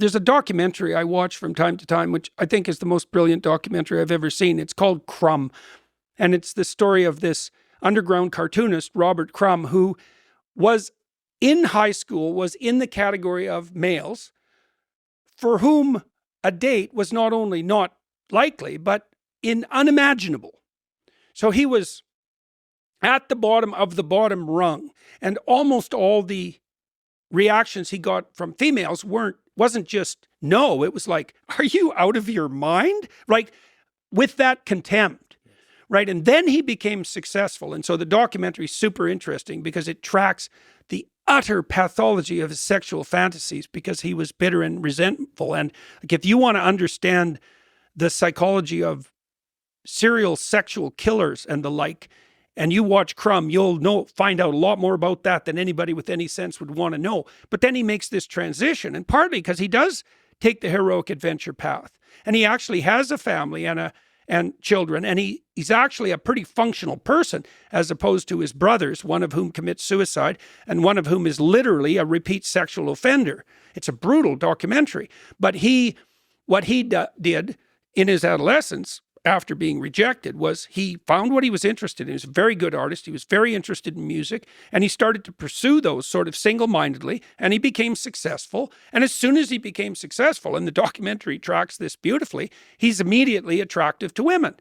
There's a documentary I watch from time to time, which I think is the most brilliant documentary I've ever seen. It's called Crumb. And it's the story of this underground cartoonist, Robert Crumb, who was in high school, was in the category of males for whom a date was not only not likely, but unimaginable. So he was at the bottom of the bottom rung, and almost all the reactions he got from females wasn't just no, it was like, are you out of your mind? Like, with that contempt, right? And then he became successful. And so the documentary is super interesting because it tracks the utter pathology of his sexual fantasies, because he was bitter and resentful. And like, if you want to understand the psychology of serial sexual killers and the like, and you watch Crumb, you'll find out a lot more about that than anybody with any sense would want to know. But then he makes this transition, and partly because he does take the heroic adventure path, and he actually has a family and children, and he's actually a pretty functional person, as opposed to his brothers, one of whom commits suicide and one of whom is literally a repeat sexual offender. It's a brutal documentary. But what he did in his adolescence, after being rejected, was he found what he was interested in. He was a very good artist. He was very interested in music, and he started to pursue those sort of single-mindedly, and he became successful. And as soon as he became successful, and the documentary tracks this beautifully, he's immediately attractive to women.